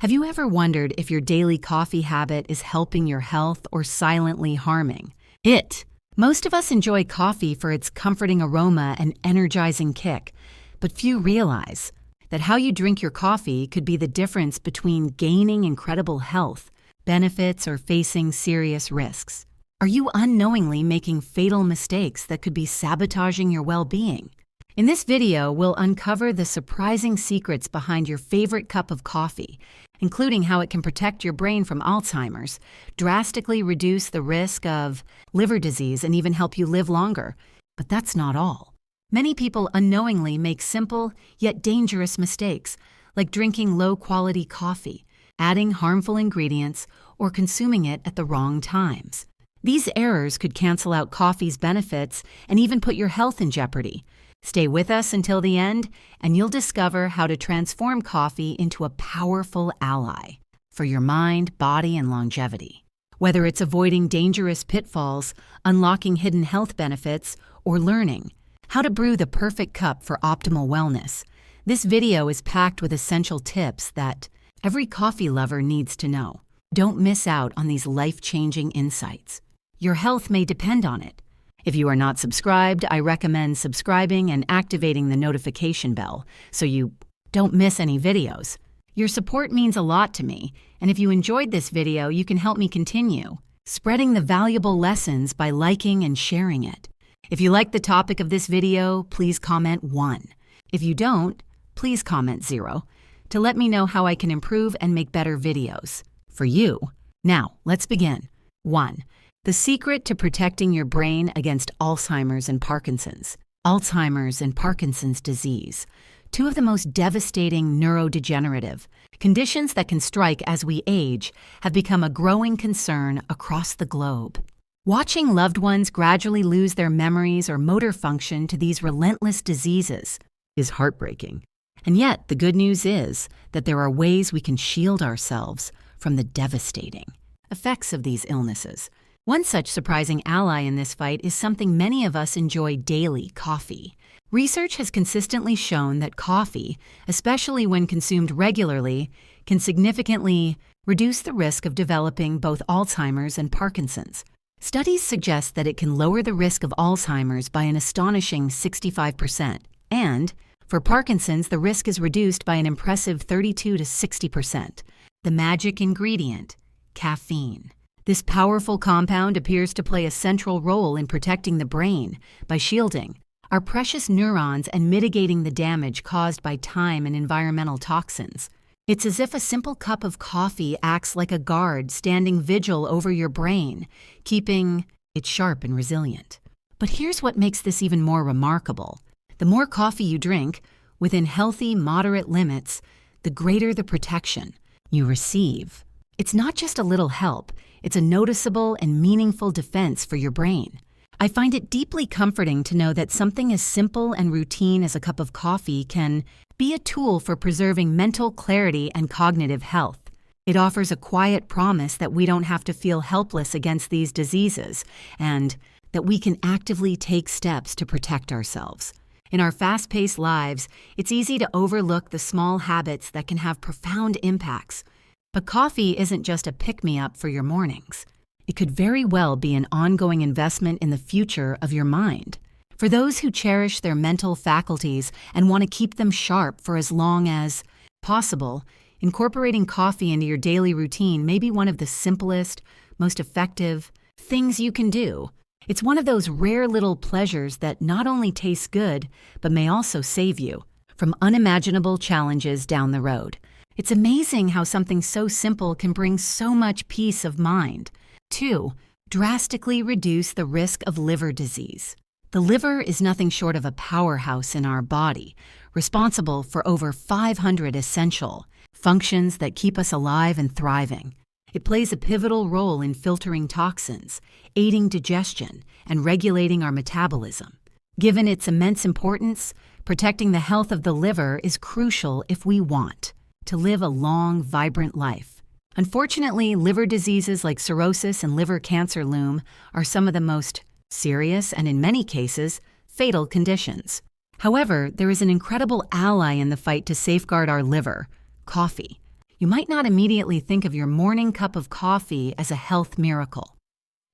Have you ever wondered if your daily coffee habit is helping your health or silently harming it? Most of us enjoy coffee for its comforting aroma and energizing kick, but few realize that how you drink your coffee could be the difference between gaining incredible health benefits or facing serious risks. Are you unknowingly making fatal mistakes that could be sabotaging your well-being? In this video, we'll uncover the surprising secrets behind your favorite cup of coffee, including how it can protect your brain from Alzheimer's, drastically reduce the risk of liver disease, and even help you live longer. But that's not all. Many people unknowingly make simple yet dangerous mistakes, like drinking low-quality coffee, adding harmful ingredients, or consuming it at the wrong times. These errors could cancel out coffee's benefits and even put your health in jeopardy. Stay with us until the end, and you'll discover how to transform coffee into a powerful ally for your mind, body, and longevity. Whether it's avoiding dangerous pitfalls, unlocking hidden health benefits, or learning how to brew the perfect cup for optimal wellness, this video is packed with essential tips that every coffee lover needs to know. Don't miss out on these life-changing insights. Your health may depend on it. If you are not subscribed, I recommend subscribing and activating the notification bell so you don't miss any videos. Your support means a lot to me, and if you enjoyed this video, you can help me continue spreading the valuable lessons by liking and sharing it. If you like the topic of this video, please comment 1. If you don't, please comment 0 to let me know how I can improve and make better videos for you. Now, let's begin. 1. The secret to protecting your brain against Alzheimer's and Parkinson's. Alzheimer's and Parkinson's disease, two of the most devastating neurodegenerative conditions that can strike as we age, have become a growing concern across the globe. Watching loved ones gradually lose their memories or motor function to these relentless diseases is heartbreaking. And yet, the good news is that there are ways we can shield ourselves from the devastating effects of these illnesses. One such surprising ally in this fight is something many of us enjoy daily: coffee. Research has consistently shown that coffee, especially when consumed regularly, can significantly reduce the risk of developing both Alzheimer's and Parkinson's. Studies suggest that it can lower the risk of Alzheimer's by an astonishing 65%, and for Parkinson's, the risk is reduced by an impressive 32 to 60%. The magic ingredient: caffeine. This powerful compound appears to play a central role in protecting the brain by shielding our precious neurons and mitigating the damage caused by time and environmental toxins. It's as if a simple cup of coffee acts like a guard standing vigil over your brain, keeping it sharp and resilient. But here's what makes this even more remarkable. The more coffee you drink, within healthy, moderate limits, the greater the protection you receive. It's not just a little help. It's a noticeable and meaningful defense for your brain. I find it deeply comforting to know that something as simple and routine as a cup of coffee can be a tool for preserving mental clarity and cognitive health. It offers a quiet promise that we don't have to feel helpless against these diseases, and that we can actively take steps to protect ourselves. In our fast-paced lives, it's easy to overlook the small habits that can have profound impacts. But coffee isn't just a pick-me-up for your mornings. It could very well be an ongoing investment in the future of your mind. For those who cherish their mental faculties and want to keep them sharp for as long as possible, incorporating coffee into your daily routine may be one of the simplest, most effective things you can do. It's one of those rare little pleasures that not only tastes good, but may also save you from unimaginable challenges down the road. It's amazing how something so simple can bring so much peace of mind. 2. Drastically reduce the risk of liver disease. The liver is nothing short of a powerhouse in our body, responsible for over 500 essential functions that keep us alive and thriving. It plays a pivotal role in filtering toxins, aiding digestion, and regulating our metabolism. Given its immense importance, protecting the health of the liver is crucial if we want to live a long, vibrant life. Unfortunately, liver diseases like cirrhosis and liver cancer loom are some of the most serious and, in many cases, fatal conditions. However, there is an incredible ally in the fight to safeguard our liver: coffee. You might not immediately think of your morning cup of coffee as a health miracle,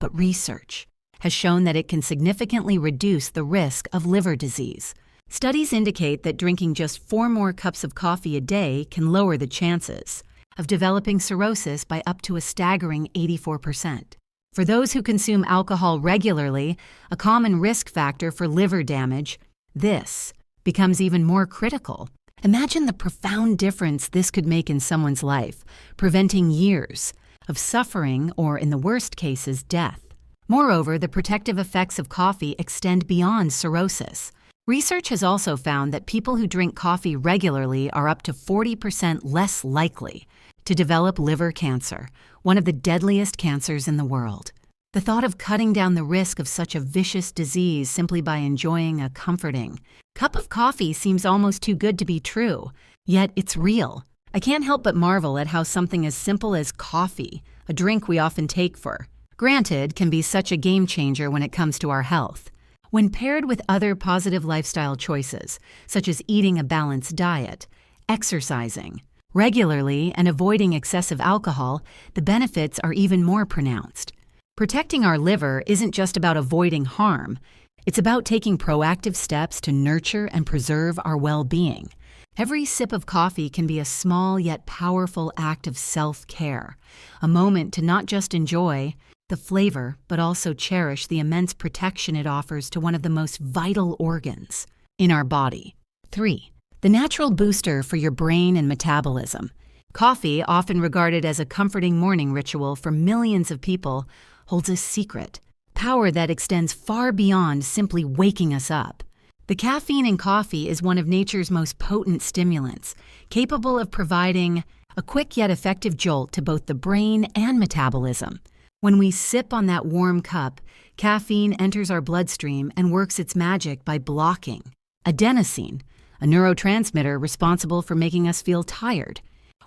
but research has shown that it can significantly reduce the risk of liver disease. Studies indicate that drinking just 4 more cups of coffee a day can lower the chances of developing cirrhosis by up to a staggering 84%. For those who consume alcohol regularly, a common risk factor for liver damage, this becomes even more critical. Imagine the profound difference this could make in someone's life, preventing years of suffering or, in the worst cases, death. Moreover, the protective effects of coffee extend beyond cirrhosis. Research has also found that people who drink coffee regularly are up to 40% less likely to develop liver cancer, one of the deadliest cancers in the world. The thought of cutting down the risk of such a vicious disease simply by enjoying a comforting cup of coffee seems almost too good to be true, yet it's real. I can't help but marvel at how something as simple as coffee, a drink we often take for granted, can be such a game changer when it comes to our health. When paired with other positive lifestyle choices, such as eating a balanced diet, exercising regularly, and avoiding excessive alcohol, the benefits are even more pronounced. Protecting our liver isn't just about avoiding harm. It's about taking proactive steps to nurture and preserve our well-being. Every sip of coffee can be a small yet powerful act of self-care, a moment to not just enjoy the flavor, but also cherish the immense protection it offers to one of the most vital organs in our body. 3. The natural booster for your brain and metabolism. Coffee, often regarded as a comforting morning ritual for millions of people, holds a secret power that extends far beyond simply waking us up. The caffeine in coffee is one of nature's most potent stimulants, capable of providing a quick yet effective jolt to both the brain and metabolism. When we sip on that warm cup, caffeine enters our bloodstream and works its magic by blocking adenosine, a neurotransmitter responsible for making us feel tired.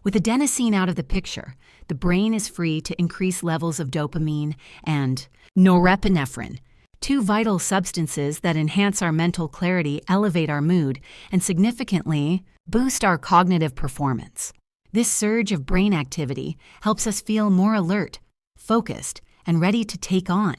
With adenosine out of the picture, the brain is free to increase levels of dopamine and norepinephrine, 2 vital substances that enhance our mental clarity, elevate our mood, and significantly boost our cognitive performance. This surge of brain activity helps us feel more alert, focused, and ready to take on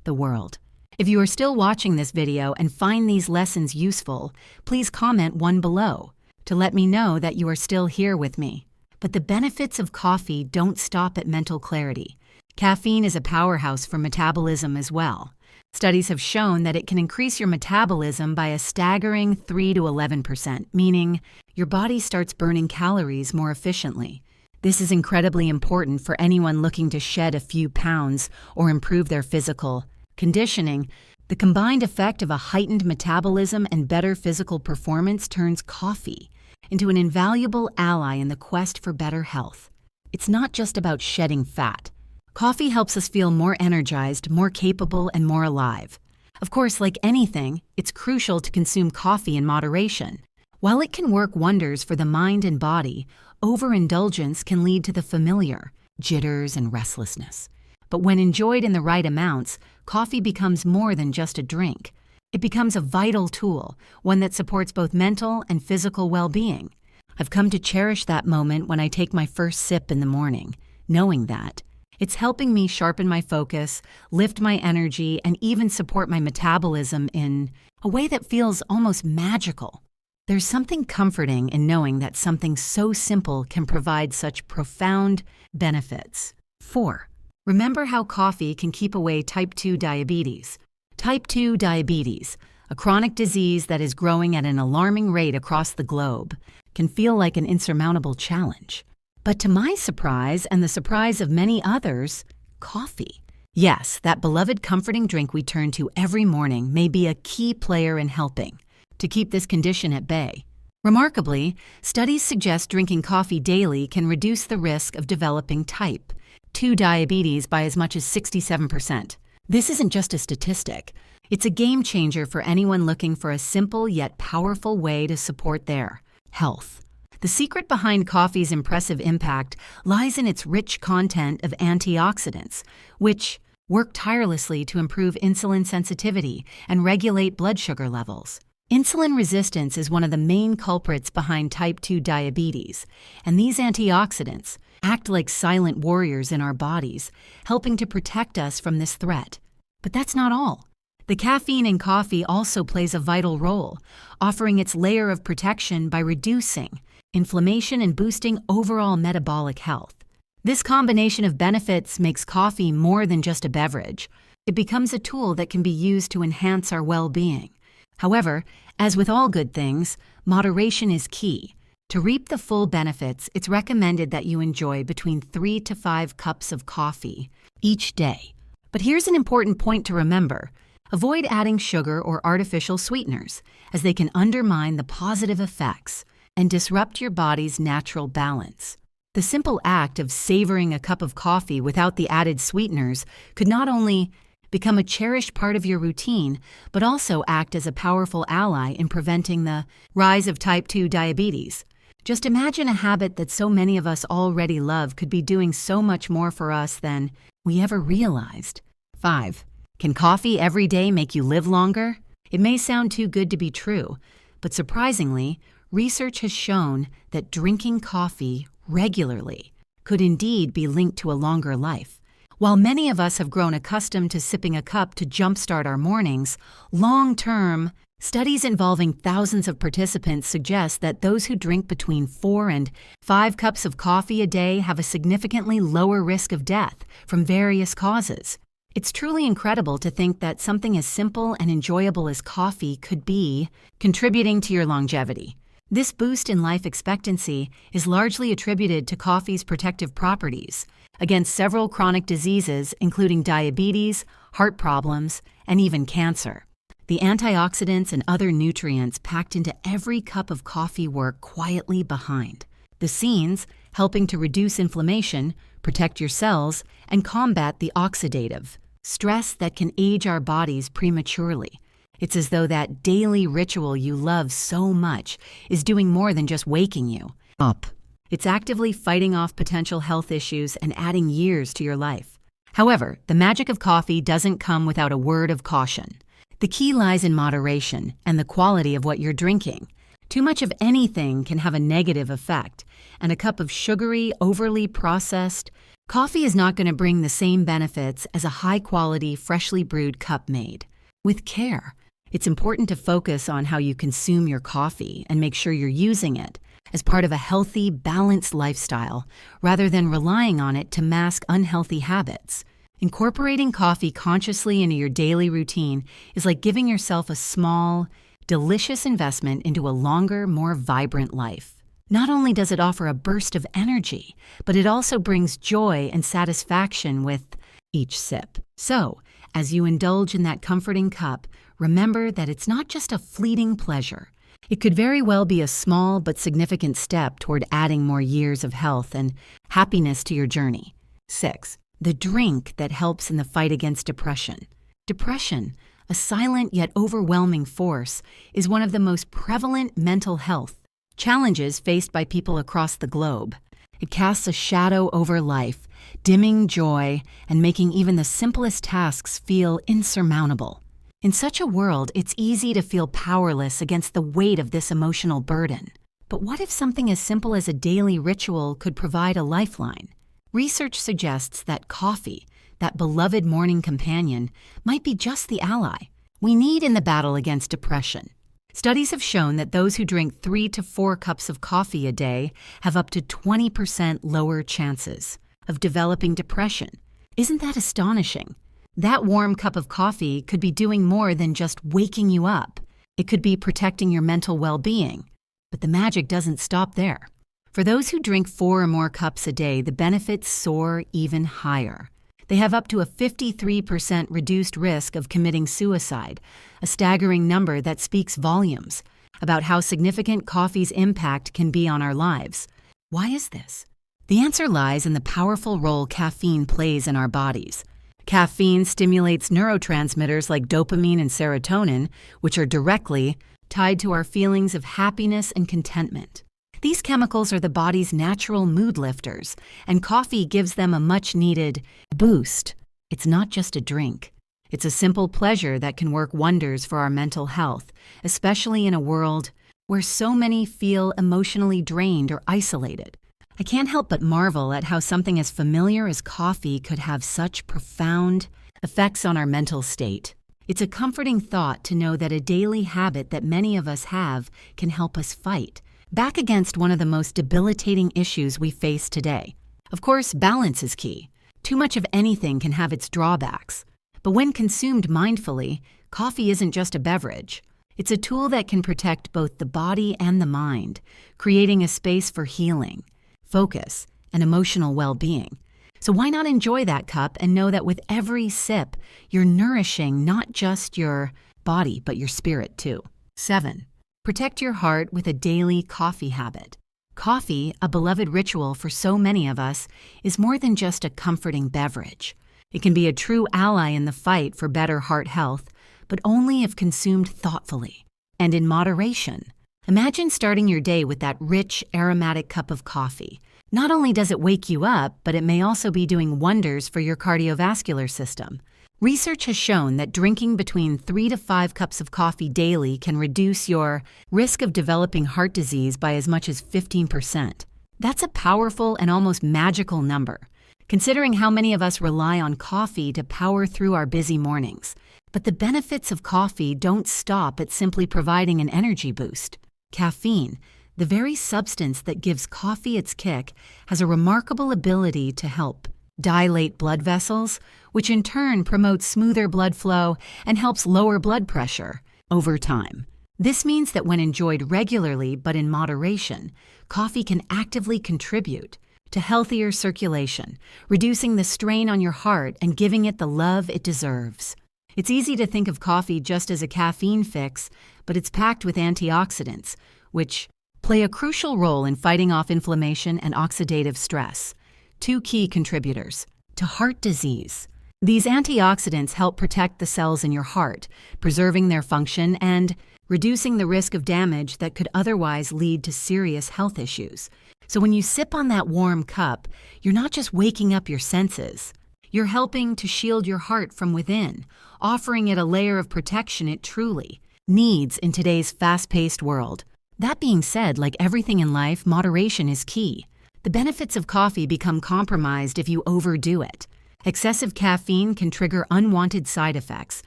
the world. If you are still watching this video and find these lessons useful, please comment one below to let me know that you are still here with me. But the benefits of coffee don't stop at mental clarity. Caffeine is a powerhouse for metabolism as well. Studies have shown that it can increase your metabolism by a staggering 3 to 11%, meaning your body starts burning calories more efficiently. This is incredibly important for anyone looking to shed a few pounds or improve their physical conditioning. The combined effect of a heightened metabolism and better physical performance turns coffee into an invaluable ally in the quest for better health. It's not just about shedding fat. Coffee helps us feel more energized, more capable, and more alive. Of course, like anything, it's crucial to consume coffee in moderation. While it can work wonders for the mind and body, overindulgence can lead to the familiar jitters and restlessness. But when enjoyed in the right amounts, coffee becomes more than just a drink. It becomes a vital tool, one that supports both mental and physical well-being. I've come to cherish that moment when I take my first sip in the morning, knowing that it's helping me sharpen my focus, lift my energy, and even support my metabolism in a way that feels almost magical. There's something comforting in knowing that something so simple can provide such profound benefits. 4. Remember how coffee can keep away type 2 diabetes. Type 2 diabetes, a chronic disease that is growing at an alarming rate across the globe, can feel like an insurmountable challenge. But to my surprise and the surprise of many others, coffee. Yes, that beloved comforting drink we turn to every morning may be a key player in helping to keep this condition at bay. Remarkably, studies suggest drinking coffee daily can reduce the risk of developing type 2 diabetes by as much as 67%. This isn't just a statistic. It's a game changer for anyone looking for a simple yet powerful way to support their health. The secret behind coffee's impressive impact lies in its rich content of antioxidants, which work tirelessly to improve insulin sensitivity and regulate blood sugar levels. Insulin resistance is one of the main culprits behind type 2 diabetes, and these antioxidants act like silent warriors in our bodies, helping to protect us from this threat. But that's not all. The caffeine in coffee also plays a vital role, offering its layer of protection by reducing inflammation and boosting overall metabolic health. This combination of benefits makes coffee more than just a beverage. It becomes a tool that can be used to enhance our well-being. However, as with all good things, moderation is key. To reap the full benefits, it's recommended that you enjoy between 3 to 5 cups of coffee each day. But here's an important point to remember. Avoid adding sugar or artificial sweeteners, as they can undermine the positive effects and disrupt your body's natural balance. The simple act of savoring a cup of coffee without the added sweeteners could not only become a cherished part of your routine, but also act as a powerful ally in preventing the rise of type 2 diabetes. Just imagine a habit that so many of us already love could be doing so much more for us than we ever realized. 5. Can coffee every day make you live longer? It may sound too good to be true, but surprisingly, research has shown that drinking coffee regularly could indeed be linked to a longer life. While many of us have grown accustomed to sipping a cup to jumpstart our mornings, long-term studies involving thousands of participants suggest that those who drink between 4 and 5 cups of coffee a day have a significantly lower risk of death from various causes. It's truly incredible to think that something as simple and enjoyable as coffee could be contributing to your longevity. This boost in life expectancy is largely attributed to coffee's protective properties against several chronic diseases, including diabetes, heart problems, and even cancer. The antioxidants and other nutrients packed into every cup of coffee work quietly behind the scenes, helping to reduce inflammation, protect your cells, and combat the oxidative stress that can age our bodies prematurely. It's as though that daily ritual you love so much is doing more than just waking you up. It's actively fighting off potential health issues and adding years to your life. However, the magic of coffee doesn't come without a word of caution. The key lies in moderation and the quality of what you're drinking. Too much of anything can have a negative effect, and a cup of sugary, overly processed coffee is not going to bring the same benefits as a high-quality, freshly brewed cup made with care. It's important to focus on how you consume your coffee and make sure you're using it as part of a healthy, balanced lifestyle, rather than relying on it to mask unhealthy habits. Incorporating coffee consciously into your daily routine is like giving yourself a small, delicious investment into a longer, more vibrant life. Not only does it offer a burst of energy, but it also brings joy and satisfaction with each sip. So, as you indulge in that comforting cup, remember that it's not just a fleeting pleasure. It could very well be a small but significant step toward adding more years of health and happiness to your journey. 6. The drink that helps in the fight against depression. Depression, a silent yet overwhelming force, is one of the most prevalent mental health challenges faced by people across the globe. It casts a shadow over life, dimming joy and making even the simplest tasks feel insurmountable. In such a world, it's easy to feel powerless against the weight of this emotional burden. But what if something as simple as a daily ritual could provide a lifeline? Research suggests that coffee, that beloved morning companion, might be just the ally we need in the battle against depression. Studies have shown that those who drink 3 to 4 cups of coffee a day have up to 20% lower chances of developing depression. Isn't that astonishing? That warm cup of coffee could be doing more than just waking you up. It could be protecting your mental well-being. But the magic doesn't stop there. For those who drink 4 or more cups a day, the benefits soar even higher. They have up to a 53% reduced risk of committing suicide, a staggering number that speaks volumes about how significant coffee's impact can be on our lives. Why is this? The answer lies in the powerful role caffeine plays in our bodies. Caffeine stimulates neurotransmitters like dopamine and serotonin, which are directly tied to our feelings of happiness and contentment. These chemicals are the body's natural mood lifters, and coffee gives them a much-needed boost. It's not just a drink. It's a simple pleasure that can work wonders for our mental health, especially in a world where so many feel emotionally drained or isolated. I can't help but marvel at how something as familiar as coffee could have such profound effects on our mental state. It's a comforting thought to know that a daily habit that many of us have can help us fight back against one of the most debilitating issues we face today. Of course, balance is key. Too much of anything can have its drawbacks. But when consumed mindfully, coffee isn't just a beverage. It's a tool that can protect both the body and the mind, creating a space for healing, focus, and emotional well-being. So why not enjoy that cup and know that with every sip, you're nourishing not just your body, but your spirit too. 7. Protect your heart with a daily coffee habit. Coffee, a beloved ritual for so many of us, is more than just a comforting beverage. It can be a true ally in the fight for better heart health, but only if consumed thoughtfully and in moderation. Imagine starting your day with that rich, aromatic cup of coffee. Not only does it wake you up, but it may also be doing wonders for your cardiovascular system. Research has shown that drinking between 3 to 5 cups of coffee daily can reduce your risk of developing heart disease by as much as 15%. That's a powerful and almost magical number, considering how many of us rely on coffee to power through our busy mornings. But the benefits of coffee don't stop at simply providing an energy boost. Caffeine, the very substance that gives coffee its kick, has a remarkable ability to help dilate blood vessels, which in turn promotes smoother blood flow and helps lower blood pressure over time. This means that when enjoyed regularly but in moderation, coffee can actively contribute to healthier circulation, reducing the strain on your heart and giving it the love it deserves. It's easy to think of coffee just as a caffeine fix, but it's packed with antioxidants, which play a crucial role in fighting off inflammation and oxidative stress, 2 key contributors to heart disease. These antioxidants help protect the cells in your heart, preserving their function and reducing the risk of damage that could otherwise lead to serious health issues. So when you sip on that warm cup, you're not just waking up your senses. You're helping to shield your heart from within, offering it a layer of protection it truly needs in today's fast-paced world. That being said, like everything in life, moderation is key. The benefits of coffee become compromised if you overdo it. Excessive caffeine can trigger unwanted side effects,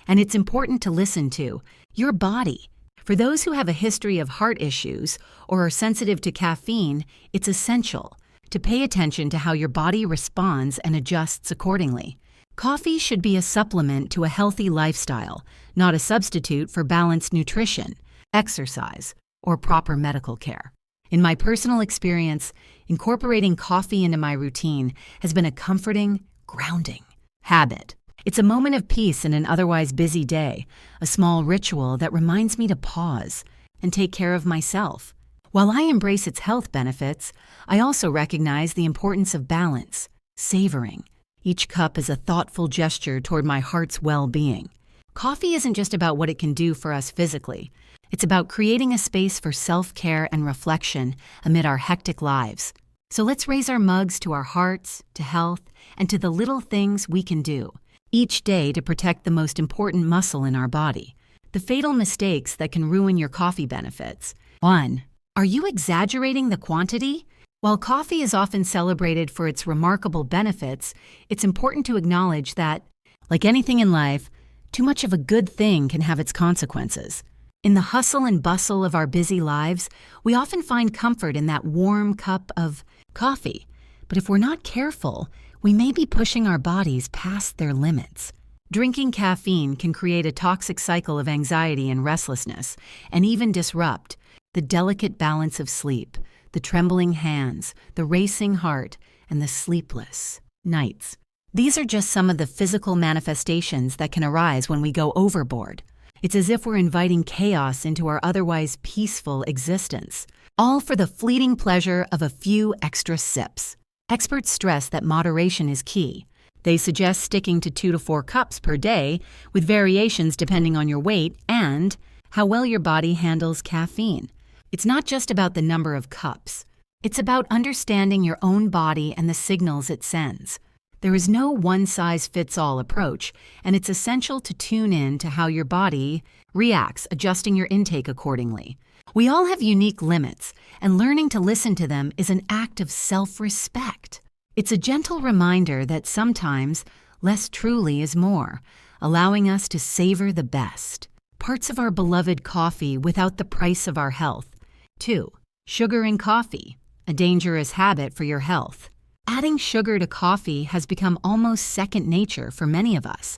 and it's important to listen to your body. For those who have a history of heart issues or are sensitive to caffeine, it's essential to pay attention to how your body responds and adjusts accordingly. Coffee should be a supplement to a healthy lifestyle, not a substitute for balanced nutrition, exercise, or proper medical care. In my personal experience, incorporating coffee into my routine has been a comforting, grounding habit. It's a moment of peace in an otherwise busy day, a small ritual that reminds me to pause and take care of myself. While I embrace its health benefits, I also recognize the importance of balance, savoring each cup as a thoughtful gesture toward my heart's well-being. Coffee isn't just about what it can do for us physically. It's about creating a space for self-care and reflection amid our hectic lives. So let's raise our mugs to our hearts, to health, and to the little things we can do each day to protect the most important muscle in our body, the fatal mistakes that can ruin your coffee benefits. 1. Are you exaggerating the quantity? While coffee is often celebrated for its remarkable benefits, it's important to acknowledge that, like anything in life, too much of a good thing can have its consequences. In the hustle and bustle of our busy lives, we often find comfort in that warm cup of coffee. But if we're not careful, we may be pushing our bodies past their limits. Drinking caffeine can create a toxic cycle of anxiety and restlessness, and even disrupt the delicate balance of sleep, the trembling hands, the racing heart, and the sleepless nights. These are just some of the physical manifestations that can arise when we go overboard. It's as if we're inviting chaos into our otherwise peaceful existence, all for the fleeting pleasure of a few extra sips. Experts stress that moderation is key. They suggest sticking to 2 to 4 cups per day, with variations depending on your weight and how well your body handles caffeine. It's not just about the number of cups. It's about understanding your own body and the signals it sends. There is no one-size-fits-all approach, and it's essential to tune in to how your body reacts, adjusting your intake accordingly. We all have unique limits, and learning to listen to them is an act of self-respect. It's a gentle reminder that sometimes less truly is more, allowing us to savor the best parts of our beloved coffee without the price of our health. 2. Sugar in coffee, a dangerous habit for your health. Adding sugar to coffee has become almost second nature for many of us,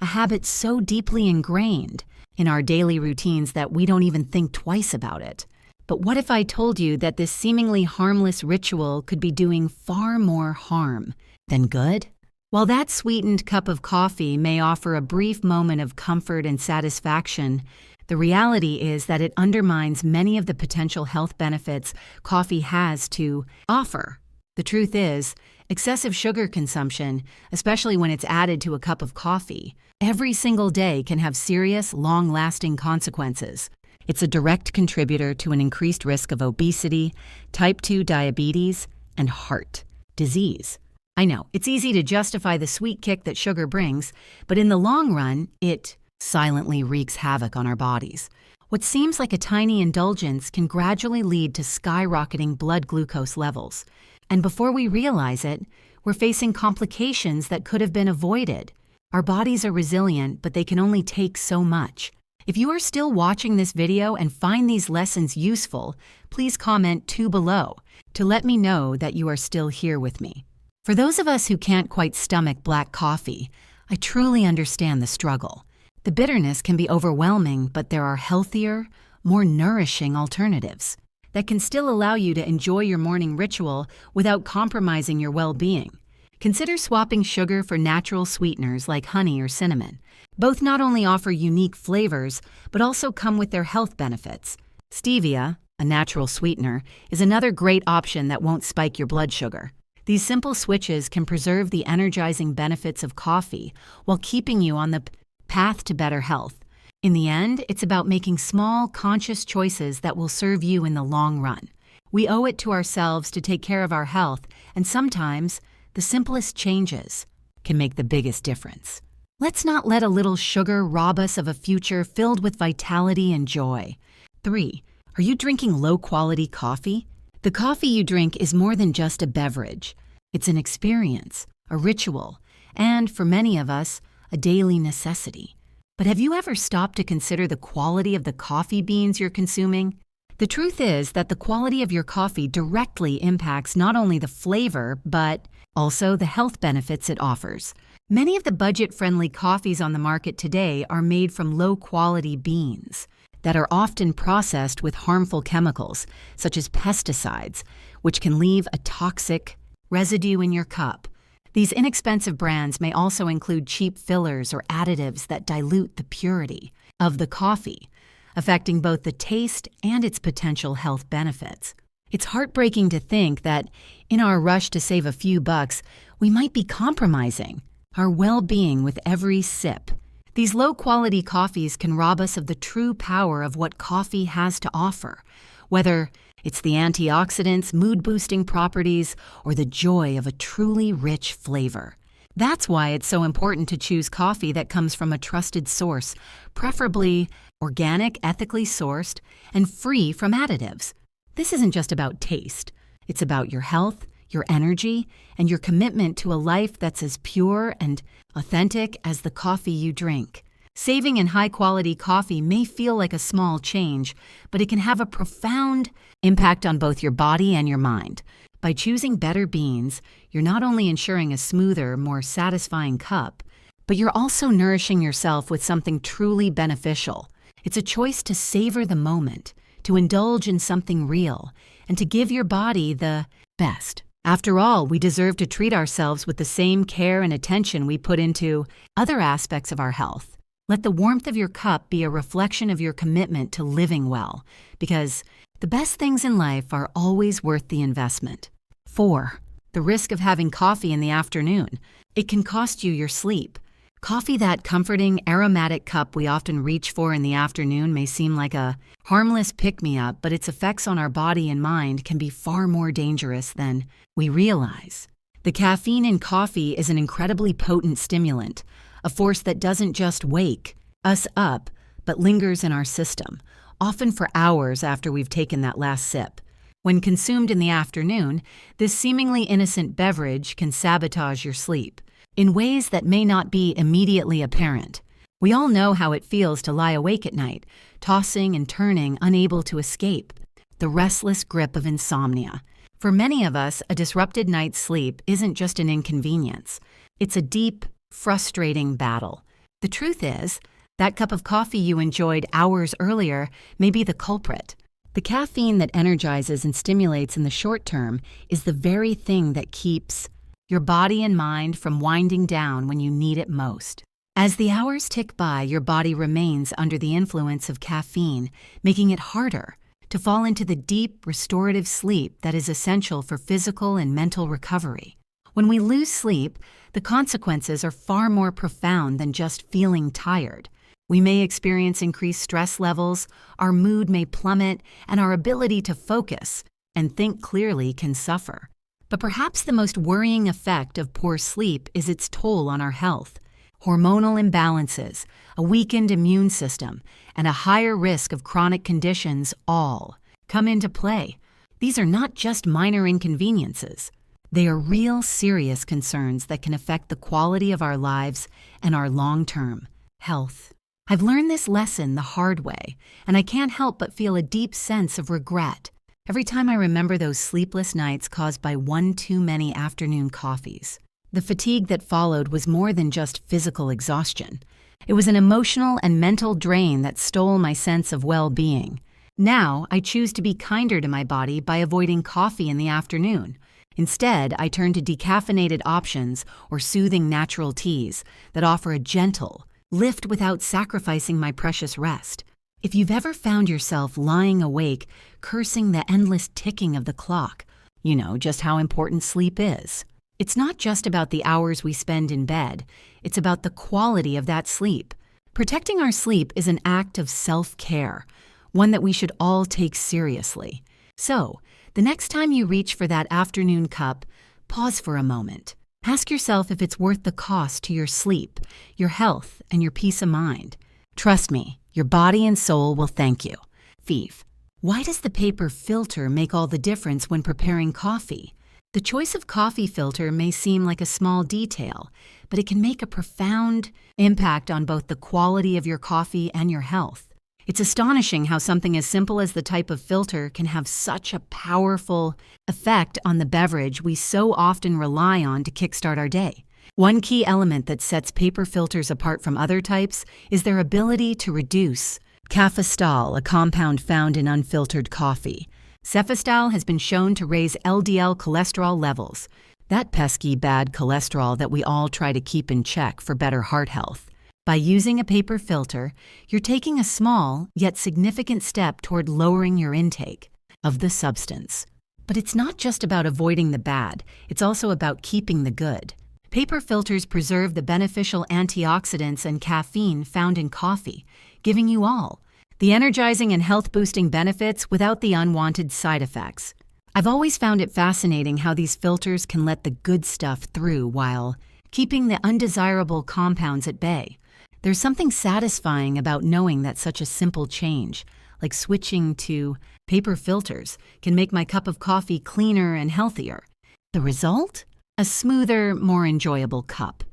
a habit so deeply ingrained in our daily routines that we don't even think twice about it. But what if I told you that this seemingly harmless ritual could be doing far more harm than good? While that sweetened cup of coffee may offer a brief moment of comfort and satisfaction, the reality is that it undermines many of the potential health benefits coffee has to offer. The truth is, excessive sugar consumption, especially when it's added to a cup of coffee, every single day can have serious, long-lasting consequences. It's a direct contributor to an increased risk of obesity, type 2 diabetes, and heart disease. I know, it's easy to justify the sweet kick that sugar brings, but in the long run, it silently wreaks havoc on our bodies. What seems like a tiny indulgence can gradually lead to skyrocketing blood glucose levels. And before we realize it, we're facing complications that could have been avoided. Our bodies are resilient, but they can only take so much. If you are still watching this video and find these lessons useful, please comment 2 below to let me know that you are still here with me. For those of us who can't quite stomach black coffee, I truly understand the struggle. The bitterness can be overwhelming, but there are healthier, more nourishing alternatives that can still allow you to enjoy your morning ritual without compromising your well-being. Consider swapping sugar for natural sweeteners like honey or cinnamon. Both not only offer unique flavors, but also come with their health benefits. Stevia, a natural sweetener, is another great option that won't spike your blood sugar. These simple switches can preserve the energizing benefits of coffee while keeping you on the path to better health. In the end, it's about making small, conscious choices that will serve you in the long run. We owe it to ourselves to take care of our health, and sometimes the simplest changes can make the biggest difference. Let's not let a little sugar rob us of a future filled with vitality and joy. 3. Are you drinking low-quality coffee? The coffee you drink is more than just a beverage. It's an experience, a ritual, and, for many of us, a daily necessity. But have you ever stopped to consider the quality of the coffee beans you're consuming? The truth is that the quality of your coffee directly impacts not only the flavor, but also the health benefits it offers. Many of the budget-friendly coffees on the market today are made from low-quality beans that are often processed with harmful chemicals, such as pesticides, which can leave a toxic residue in your cup. These inexpensive brands may also include cheap fillers or additives that dilute the purity of the coffee, affecting both the taste and its potential health benefits. It's heartbreaking to think that, in our rush to save a few bucks, we might be compromising our well-being with every sip. These low-quality coffees can rob us of the true power of what coffee has to offer, whether it's the antioxidants, mood-boosting properties, or the joy of a truly rich flavor. That's why it's so important to choose coffee that comes from a trusted source, preferably organic, ethically sourced, and free from additives. This isn't just about taste. It's about your health, your energy, and your commitment to a life that's as pure and authentic as the coffee you drink. Saving in high-quality coffee may feel like a small change, but it can have a profound impact on both your body and your mind. By choosing better beans, you're not only ensuring a smoother, more satisfying cup, but you're also nourishing yourself with something truly beneficial. It's a choice to savor the moment, to indulge in something real, and to give your body the best. After all, we deserve to treat ourselves with the same care and attention we put into other aspects of our health. Let the warmth of your cup be a reflection of your commitment to living well, because the best things in life are always worth the investment. 4. The risk of having coffee in the afternoon. It can cost you your sleep. Coffee, that comforting, aromatic cup we often reach for in the afternoon, may seem like a harmless pick-me-up, but its effects on our body and mind can be far more dangerous than we realize. The caffeine in coffee is an incredibly potent stimulant, a force that doesn't just wake us up, but lingers in our system, often for hours after we've taken that last sip. When consumed in the afternoon, this seemingly innocent beverage can sabotage your sleep in ways that may not be immediately apparent. We all know how it feels to lie awake at night, tossing and turning, unable to escape the restless grip of insomnia. For many of us, a disrupted night's sleep isn't just an inconvenience. It's a deep, frustrating battle. The truth is, that cup of coffee you enjoyed hours earlier may be the culprit. The caffeine that energizes and stimulates in the short term is the very thing that keeps your body and mind from winding down when you need it most. As the hours tick by, your body remains under the influence of caffeine, making it harder to fall into the deep, restorative sleep that is essential for physical and mental recovery. When we lose sleep, the consequences are far more profound than just feeling tired. We may experience increased stress levels, our mood may plummet, and our ability to focus and think clearly can suffer. But perhaps the most worrying effect of poor sleep is its toll on our health. Hormonal imbalances, a weakened immune system, and a higher risk of chronic conditions all come into play. These are not just minor inconveniences. They are real, serious concerns that can affect the quality of our lives and our long-term health. I've learned this lesson the hard way, and I can't help but feel a deep sense of regret every time I remember those sleepless nights caused by one too many afternoon coffees. The fatigue that followed was more than just physical exhaustion. It was an emotional and mental drain that stole my sense of well-being. Now, I choose to be kinder to my body by avoiding coffee in the afternoon. Instead, I turn to decaffeinated options or soothing natural teas that offer a gentle lift without sacrificing my precious rest. If you've ever found yourself lying awake, cursing the endless ticking of the clock, you know just how important sleep is. It's not just about the hours we spend in bed, it's about the quality of that sleep. Protecting our sleep is an act of self-care, one that we should all take seriously. So, the next time you reach for that afternoon cup, pause for a moment. Ask yourself if it's worth the cost to your sleep, your health, and your peace of mind. Trust me, your body and soul will thank you. Thief. Why does the paper filter make all the difference when preparing coffee? The choice of coffee filter may seem like a small detail, but it can make a profound impact on both the quality of your coffee and your health. It's astonishing how something as simple as the type of filter can have such a powerful effect on the beverage we so often rely on to kickstart our day. One key element that sets paper filters apart from other types is their ability to reduce cafestol, a compound found in unfiltered coffee. Cefestol has been shown to raise LDL cholesterol levels, that pesky bad cholesterol that we all try to keep in check for better heart health. By using a paper filter, you're taking a small yet significant step toward lowering your intake of the substance. But it's not just about avoiding the bad, it's also about keeping the good. Paper filters preserve the beneficial antioxidants and caffeine found in coffee, giving you all the energizing and health-boosting benefits without the unwanted side effects. I've always found it fascinating how these filters can let the good stuff through while keeping the undesirable compounds at bay. There's something satisfying about knowing that such a simple change, like switching to paper filters, can make my cup of coffee cleaner and healthier. The result? A smoother, more enjoyable cup.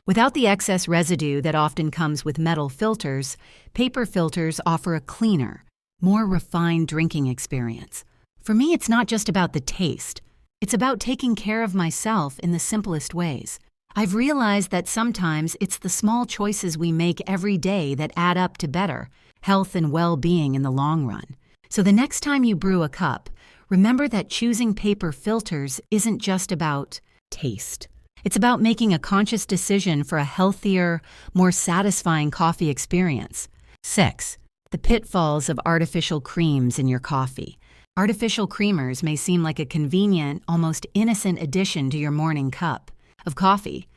Without the excess residue that often comes with metal filters, paper filters offer a cleaner, more refined drinking experience. For me, it's not just about the taste. It's about taking care of myself in the simplest ways. I've realized that sometimes it's the small choices we make every day that add up to better health and well-being in the long run. So the next time you brew a cup, remember that choosing paper filters isn't just about taste. It's about making a conscious decision for a healthier, more satisfying coffee experience. 6. The pitfalls of artificial creams in your coffee. Artificial creamers may seem like a convenient, almost innocent addition to your morning cup of coffee,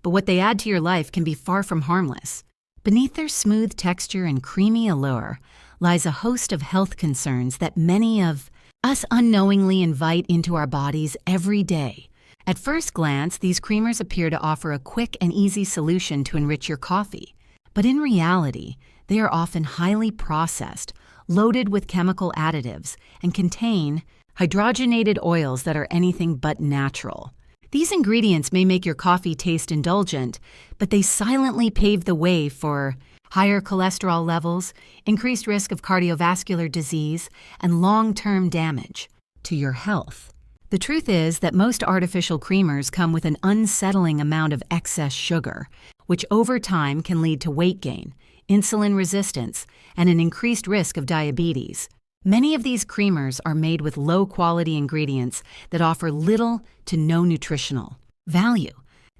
but what they add to your life can be far from harmless. Beneath their smooth texture and creamy allure lies a host of health concerns that many of us unknowingly invite into our bodies every day. At first glance, these creamers appear to offer a quick and easy solution to enrich your coffee. But in reality, they are often highly processed, loaded with chemical additives, and contain hydrogenated oils that are anything but natural. These ingredients may make your coffee taste indulgent, but they silently pave the way for higher cholesterol levels, increased risk of cardiovascular disease, and long-term damage to your health. The truth is that most artificial creamers come with an unsettling amount of excess sugar, which over time can lead to weight gain, insulin resistance, and an increased risk of diabetes. Many of these creamers are made with low-quality ingredients that offer little to no nutritional value.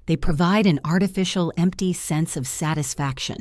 They provide an artificial, empty sense of satisfaction,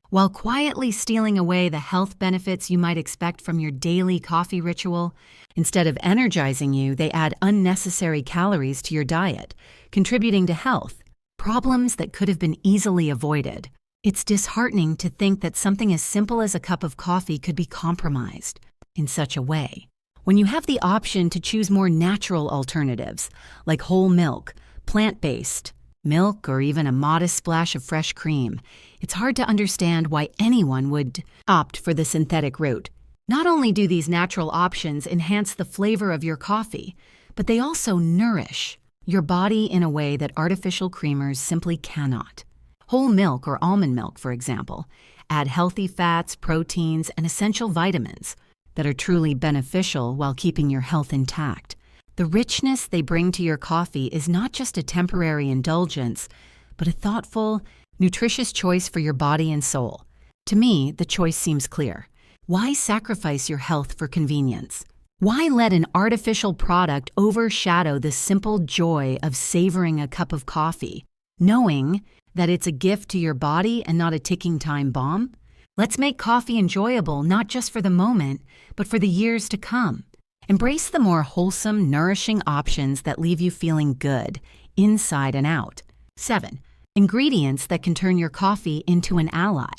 while quietly stealing away the health benefits you might expect from your daily coffee ritual. Instead of energizing you, they add unnecessary calories to your diet, contributing to health problems that could have been easily avoided. It's disheartening to think that something as simple as a cup of coffee could be compromised in such a way, when you have the option to choose more natural alternatives like whole milk, plant-based milk, or even a modest splash of fresh cream. It's hard to understand why anyone would opt for the synthetic route. Not only do these natural options enhance the flavor of your coffee, but they also nourish your body in a way that artificial creamers simply cannot. Whole milk or almond milk, for example, add healthy fats, proteins, and essential vitamins that are truly beneficial while keeping your health intact. The richness they bring to your coffee is not just a temporary indulgence, but a thoughtful, nutritious choice for your body and soul. To me, the choice seems clear. Why sacrifice your health for convenience? Why let an artificial product overshadow the simple joy of savoring a cup of coffee, knowing that it's a gift to your body and not a ticking time bomb? Let's make coffee enjoyable not just for the moment, but for the years to come. Embrace the more wholesome, nourishing options that leave you feeling good, inside and out. 7. Ingredients that can turn your coffee into an ally.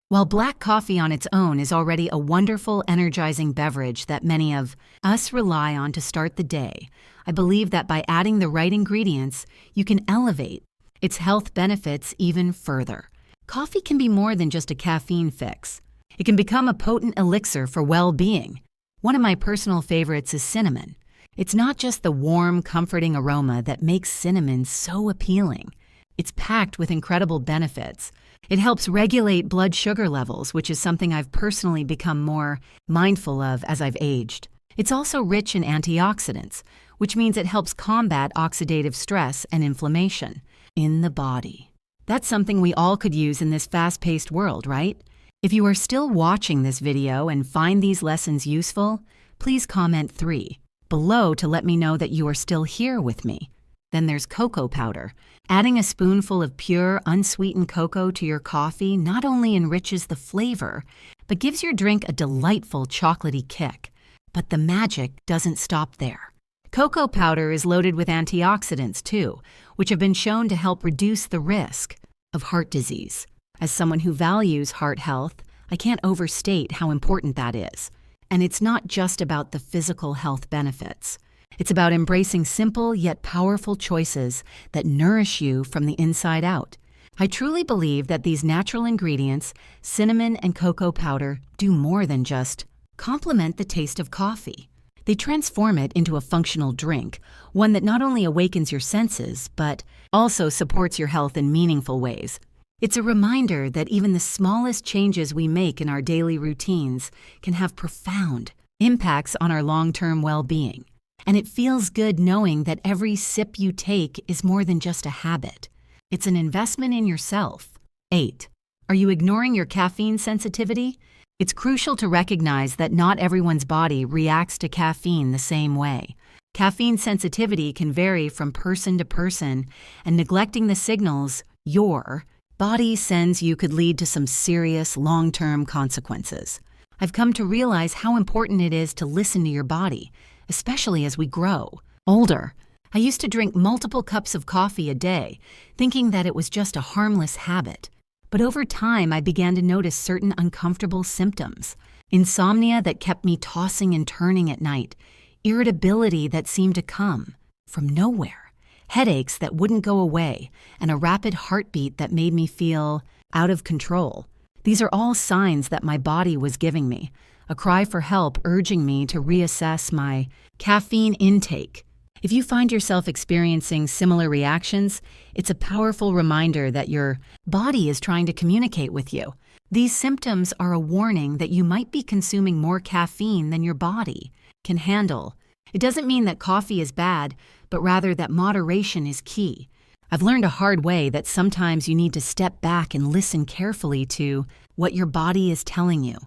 While black coffee on its own is already a wonderful, energizing beverage that many of us rely on to start the day, I believe that by adding the right ingredients, you can elevate its health benefits even further. Coffee can be more than just a caffeine fix. It can become a potent elixir for well-being. One of my personal favorites is cinnamon. It's not just the warm, comforting aroma that makes cinnamon so appealing. It's packed with incredible benefits. It helps regulate blood sugar levels, which is something I've personally become more mindful of as I've aged. It's also rich in antioxidants, which means it helps combat oxidative stress and inflammation in the body. That's something we all could use in this fast-paced world, right? If you are still watching this video and find these lessons useful, please comment 3 below to let me know that you are still here with me. Then there's cocoa powder. Adding a spoonful of pure, unsweetened cocoa to your coffee not only enriches the flavor, but gives your drink a delightful chocolatey kick. But the magic doesn't stop there. Cocoa powder is loaded with antioxidants too, which have been shown to help reduce the risk of heart disease. As someone who values heart health, I can't overstate how important that is. And it's not just about the physical health benefits. It's about embracing simple yet powerful choices that nourish you from the inside out. I truly believe that these natural ingredients, cinnamon and cocoa powder, do more than just complement the taste of coffee. They transform it into a functional drink, one that not only awakens your senses, but also supports your health in meaningful ways. It's a reminder that even the smallest changes we make in our daily routines can have profound impacts on our long-term well-being. And it feels good knowing that every sip you take is more than just a habit. It's an investment in yourself. 8. Are you ignoring your caffeine sensitivity? It's crucial to recognize that not everyone's body reacts to caffeine the same way. Caffeine sensitivity can vary from person to person, and neglecting the signals your body sends you could lead to some serious long-term consequences. I've come to realize how important it is to listen to your body, especially as we grow older. I used to drink multiple cups of coffee a day, thinking that it was just a harmless habit. But over time, I began to notice certain uncomfortable symptoms. Insomnia that kept me tossing and turning at night, irritability that seemed to come from nowhere, headaches that wouldn't go away, and a rapid heartbeat that made me feel out of control. These are all signs that my body was giving me, a cry for help urging me to reassess my caffeine intake. If you find yourself experiencing similar reactions, it's a powerful reminder that your body is trying to communicate with you. These symptoms are a warning that you might be consuming more caffeine than your body can handle. It doesn't mean that coffee is bad, but rather that moderation is key. I've learned a hard way that sometimes you need to step back and listen carefully to what your body is telling you.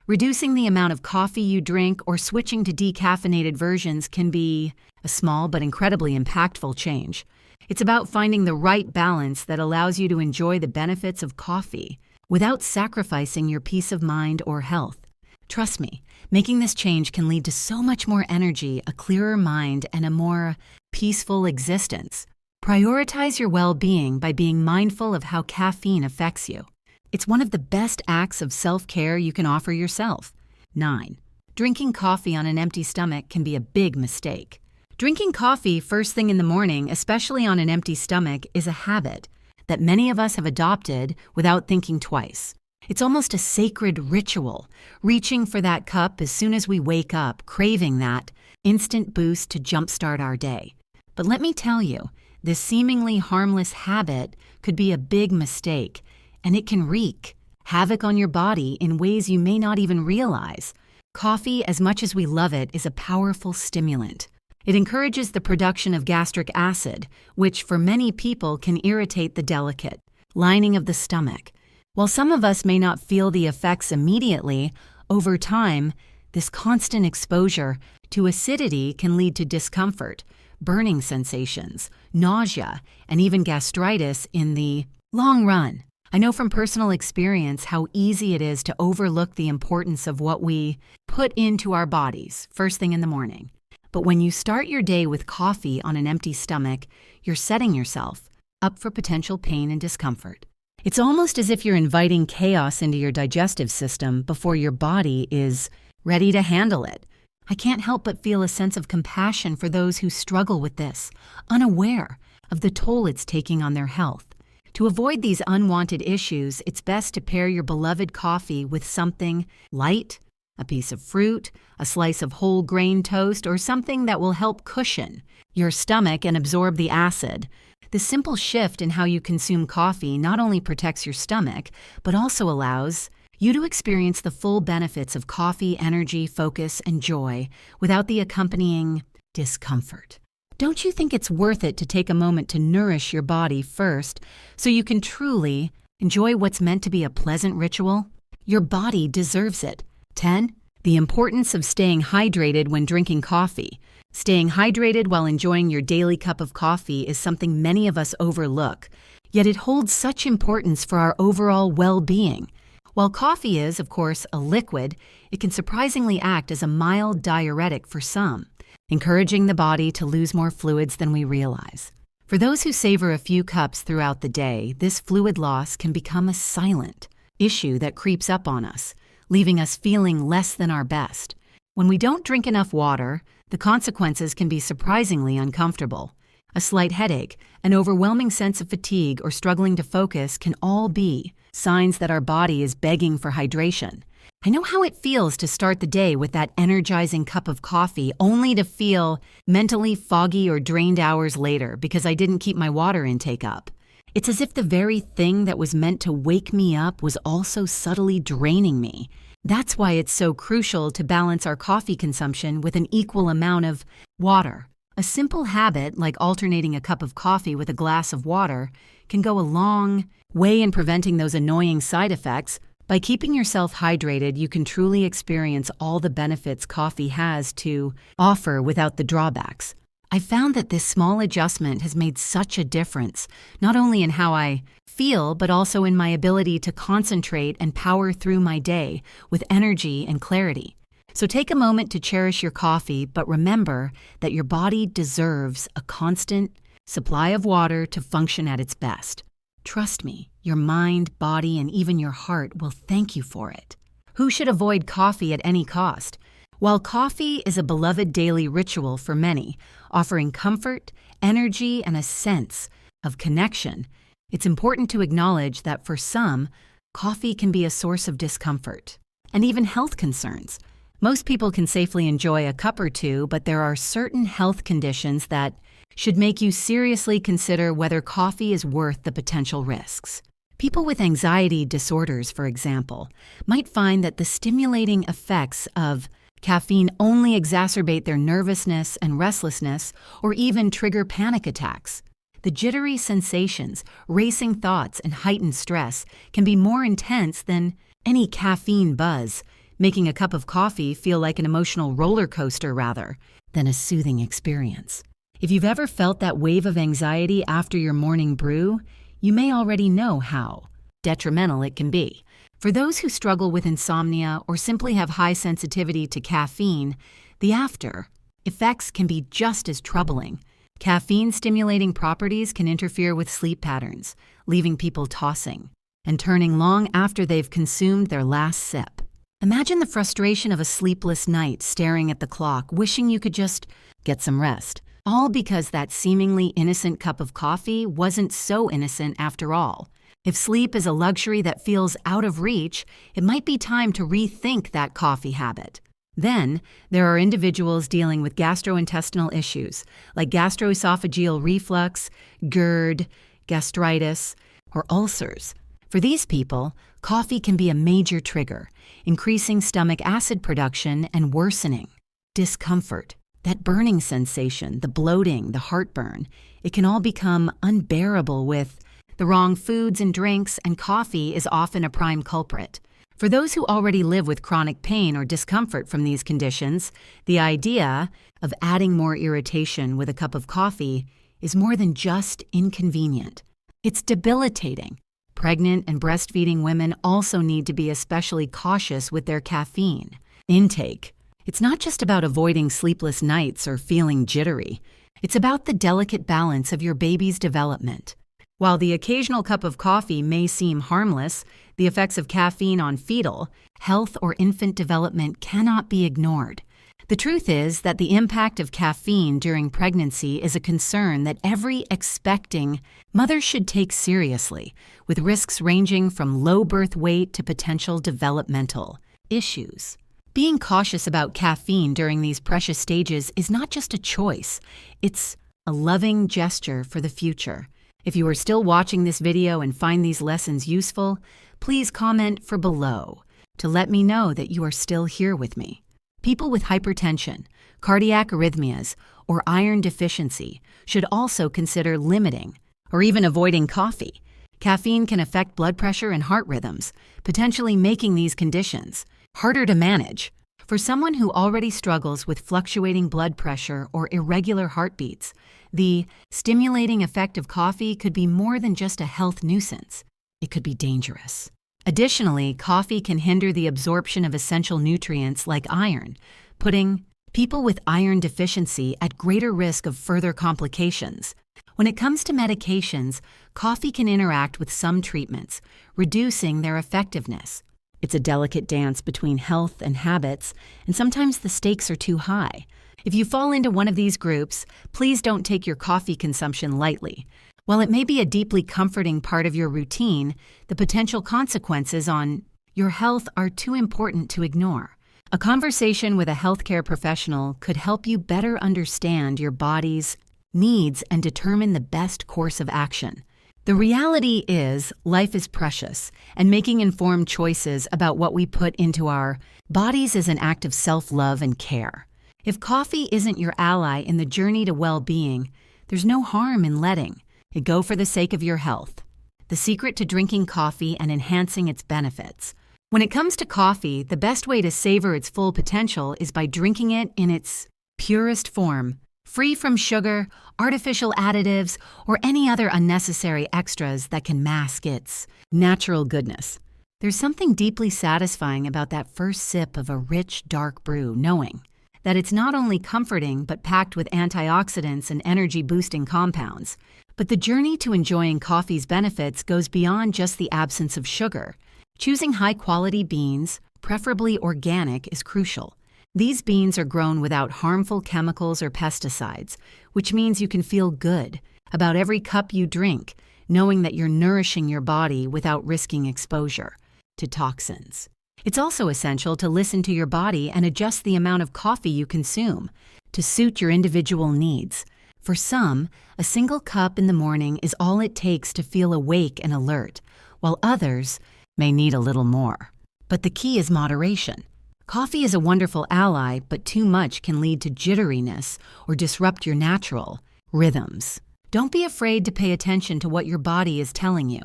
Reducing the amount of coffee you drink or switching to decaffeinated versions can be a small but incredibly impactful change. It's about finding the right balance that allows you to enjoy the benefits of coffee without sacrificing your peace of mind or health. Trust me, making this change can lead to so much more energy, a clearer mind, and a more peaceful existence. Prioritize your well-being by being mindful of how caffeine affects you. It's one of the best acts of self-care you can offer yourself. 9. Drinking coffee on an empty stomach can be a big mistake. Drinking coffee first thing in the morning, especially on an empty stomach, is a habit that many of us have adopted without thinking twice. It's almost a sacred ritual, reaching for that cup as soon as we wake up, craving that instant boost to jumpstart our day. But let me tell you, this seemingly harmless habit could be a big mistake, and it can wreak havoc on your body in ways you may not even realize. Coffee, as much as we love it, is a powerful stimulant. It encourages the production of gastric acid, which for many people can irritate the delicate lining of the stomach. While some of us may not feel the effects immediately, over time, this constant exposure to acidity can lead to discomfort, burning sensations, nausea, and even gastritis in the long run. I know from personal experience how easy it is to overlook the importance of what we put into our bodies first thing in the morning. But when you start your day with coffee on an empty stomach, you're setting yourself up for potential pain and discomfort. It's almost as if you're inviting chaos into your digestive system before your body is ready to handle it. I can't help but feel a sense of compassion for those who struggle with this, unaware of the toll it's taking on their health. To avoid these unwanted issues, it's best to pair your beloved coffee with something light, a piece of fruit, a slice of whole grain toast, or something that will help cushion your stomach and absorb the acid. The simple shift in how you consume coffee not only protects your stomach, but also allows you to experience the full benefits of coffee, energy, focus, and joy without the accompanying discomfort. Don't you think it's worth it to take a moment to nourish your body first so you can truly enjoy what's meant to be a pleasant ritual? Your body deserves it. 10. The importance of staying hydrated when drinking coffee. Staying hydrated while enjoying your daily cup of coffee is something many of us overlook, yet it holds such importance for our overall well-being. While coffee is, of course, a liquid, it can surprisingly act as a mild diuretic for some, encouraging the body to lose more fluids than we realize. For those who savor a few cups throughout the day, this fluid loss can become a silent issue that creeps up on us, leaving us feeling less than our best. When we don't drink enough water, the consequences can be surprisingly uncomfortable. A slight headache, an overwhelming sense of fatigue, or struggling to focus can all be signs that our body is begging for hydration. I know how it feels to start the day with that energizing cup of coffee only to feel mentally foggy or drained hours later because I didn't keep my water intake up. It's as if the very thing that was meant to wake me up was also subtly draining me. That's why it's so crucial to balance our coffee consumption with an equal amount of water. A simple habit like alternating a cup of coffee with a glass of water can go a long way in preventing those annoying side effects. By keeping yourself hydrated, you can truly experience all the benefits coffee has to offer without the drawbacks. I found that this small adjustment has made such a difference, not only in how I feel, but also in my ability to concentrate and power through my day with energy and clarity. So take a moment to cherish your coffee, but remember that your body deserves a constant supply of water to function at its best. Trust me, your mind, body, and even your heart will thank you for it. Who should avoid coffee at any cost? While coffee is a beloved daily ritual for many, offering comfort, energy, and a sense of connection, it's important to acknowledge that for some, coffee can be a source of discomfort and even health concerns. Most people can safely enjoy a cup or two, but there are certain health conditions that should make you seriously consider whether coffee is worth the potential risks. People with anxiety disorders, for example, might find that the stimulating effects of caffeine only exacerbate their nervousness and restlessness or even trigger panic attacks. The jittery sensations, racing thoughts, and heightened stress can be more intense than any caffeine buzz, making a cup of coffee feel like an emotional roller coaster rather than a soothing experience. If you've ever felt that wave of anxiety after your morning brew, you may already know how detrimental it can be. For those who struggle with insomnia or simply have high sensitivity to caffeine, the after effects can be just as troubling. Caffeine-stimulating properties can interfere with sleep patterns, leaving people tossing and turning long after they've consumed their last sip. Imagine the frustration of a sleepless night staring at the clock, wishing you could just get some rest, all because that seemingly innocent cup of coffee wasn't so innocent after all. If sleep is a luxury that feels out of reach, it might be time to rethink that coffee habit. Then, there are individuals dealing with gastrointestinal issues like gastroesophageal reflux, GERD, gastritis, or ulcers. For these people, coffee can be a major trigger, increasing stomach acid production and worsening discomfort. That burning sensation, the bloating, the heartburn, it can all become unbearable with the wrong foods and drinks, and coffee is often a prime culprit. For those who already live with chronic pain or discomfort from these conditions, the idea of adding more irritation with a cup of coffee is more than just inconvenient. It's debilitating. Pregnant and breastfeeding women also need to be especially cautious with their caffeine intake. It's not just about avoiding sleepless nights or feeling jittery. It's about the delicate balance of your baby's development. While the occasional cup of coffee may seem harmless, the effects of caffeine on fetal health or infant development cannot be ignored. The truth is that the impact of caffeine during pregnancy is a concern that every expecting mother should take seriously, with risks ranging from low birth weight to potential developmental issues. Being cautious about caffeine during these precious stages is not just a choice, it's a loving gesture for the future. If you are still watching this video and find these lessons useful, please comment for below to let me know that you are still here with me. People with hypertension, cardiac arrhythmias, or iron deficiency should also consider limiting or even avoiding coffee. Caffeine can affect blood pressure and heart rhythms, potentially making these conditions harder to manage. For someone who already struggles with fluctuating blood pressure or irregular heartbeats, the stimulating effect of coffee could be more than just a health nuisance. It could be dangerous. Additionally, coffee can hinder the absorption of essential nutrients like iron, putting people with iron deficiency at greater risk of further complications. When it comes to medications, coffee can interact with some treatments, reducing their effectiveness. It's a delicate dance between health and habits, and sometimes the stakes are too high. If you fall into one of these groups, please don't take your coffee consumption lightly. While it may be a deeply comforting part of your routine, the potential consequences on your health are too important to ignore. A conversation with a healthcare professional could help you better understand your body's needs and determine the best course of action. The reality is, life is precious, and making informed choices about what we put into our bodies is an act of self-love and care. If coffee isn't your ally in the journey to well-being, there's no harm in letting it go for the sake of your health. The secret to drinking coffee and enhancing its benefits. When it comes to coffee, the best way to savor its full potential is by drinking it in its purest form, free from sugar, artificial additives, or any other unnecessary extras that can mask its natural goodness. There's something deeply satisfying about that first sip of a rich, dark brew, knowing that it's not only comforting but packed with antioxidants and energy-boosting compounds. But the journey to enjoying coffee's benefits goes beyond just the absence of sugar. Choosing high-quality beans, preferably organic, is crucial. These beans are grown without harmful chemicals or pesticides, which means you can feel good about every cup you drink, knowing that you're nourishing your body without risking exposure to toxins. It's also essential to listen to your body and adjust the amount of coffee you consume to suit your individual needs. For some, a single cup in the morning is all it takes to feel awake and alert, while others may need a little more. But the key is moderation. Coffee is a wonderful ally, but too much can lead to jitteriness or disrupt your natural rhythms. Don't be afraid to pay attention to what your body is telling you.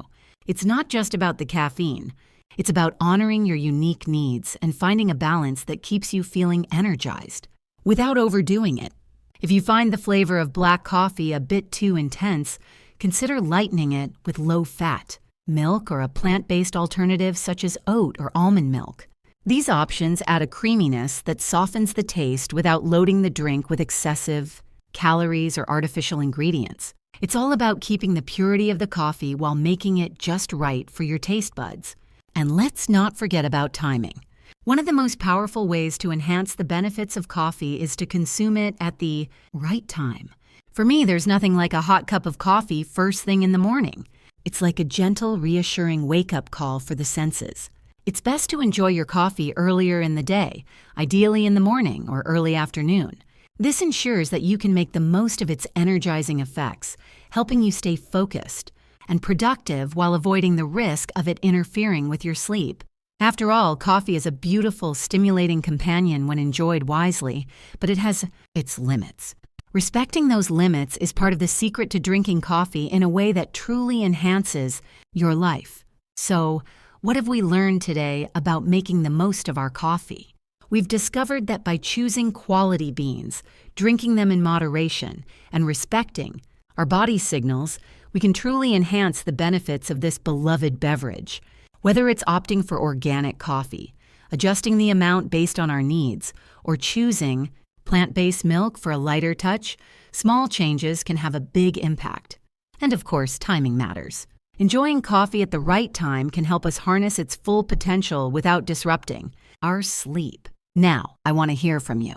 It's not just about the caffeine. It's about honoring your unique needs and finding a balance that keeps you feeling energized without overdoing it. If you find the flavor of black coffee a bit too intense, consider lightening it with low-fat milk or a plant-based alternative such as oat or almond milk. These options add a creaminess that softens the taste without loading the drink with excessive calories or artificial ingredients. It's all about keeping the purity of the coffee while making it just right for your taste buds. And let's not forget about timing. One of the most powerful ways to enhance the benefits of coffee is to consume it at the right time. For me, there's nothing like a hot cup of coffee first thing in the morning. It's like a gentle, reassuring wake-up call for the senses. It's best to enjoy your coffee earlier in the day, ideally in the morning or early afternoon. This ensures that you can make the most of its energizing effects, helping you stay focused and productive while avoiding the risk of it interfering with your sleep. After all, coffee is a beautiful, stimulating companion when enjoyed wisely, but it has its limits. Respecting those limits is part of the secret to drinking coffee in a way that truly enhances your life. So, what have we learned today about making the most of our coffee? We've discovered that by choosing quality beans, drinking them in moderation, and respecting our body signals, we can truly enhance the benefits of this beloved beverage. Whether it's opting for organic coffee, adjusting the amount based on our needs, or choosing plant-based milk for a lighter touch, small changes can have a big impact. And of course, timing matters. Enjoying coffee at the right time can help us harness its full potential without disrupting our sleep. Now, I want to hear from you.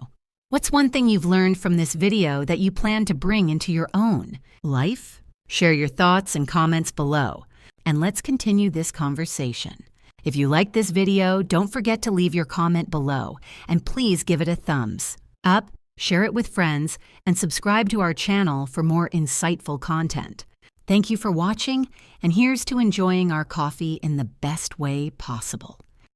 What's one thing you've learned from this video that you plan to bring into your own life? Share your thoughts and comments below, and let's continue this conversation. If you liked this video, don't forget to leave your comment below, and please give it a thumbs up, share it with friends, and subscribe to our channel for more insightful content. Thank you for watching, and here's to enjoying our coffee in the best way possible.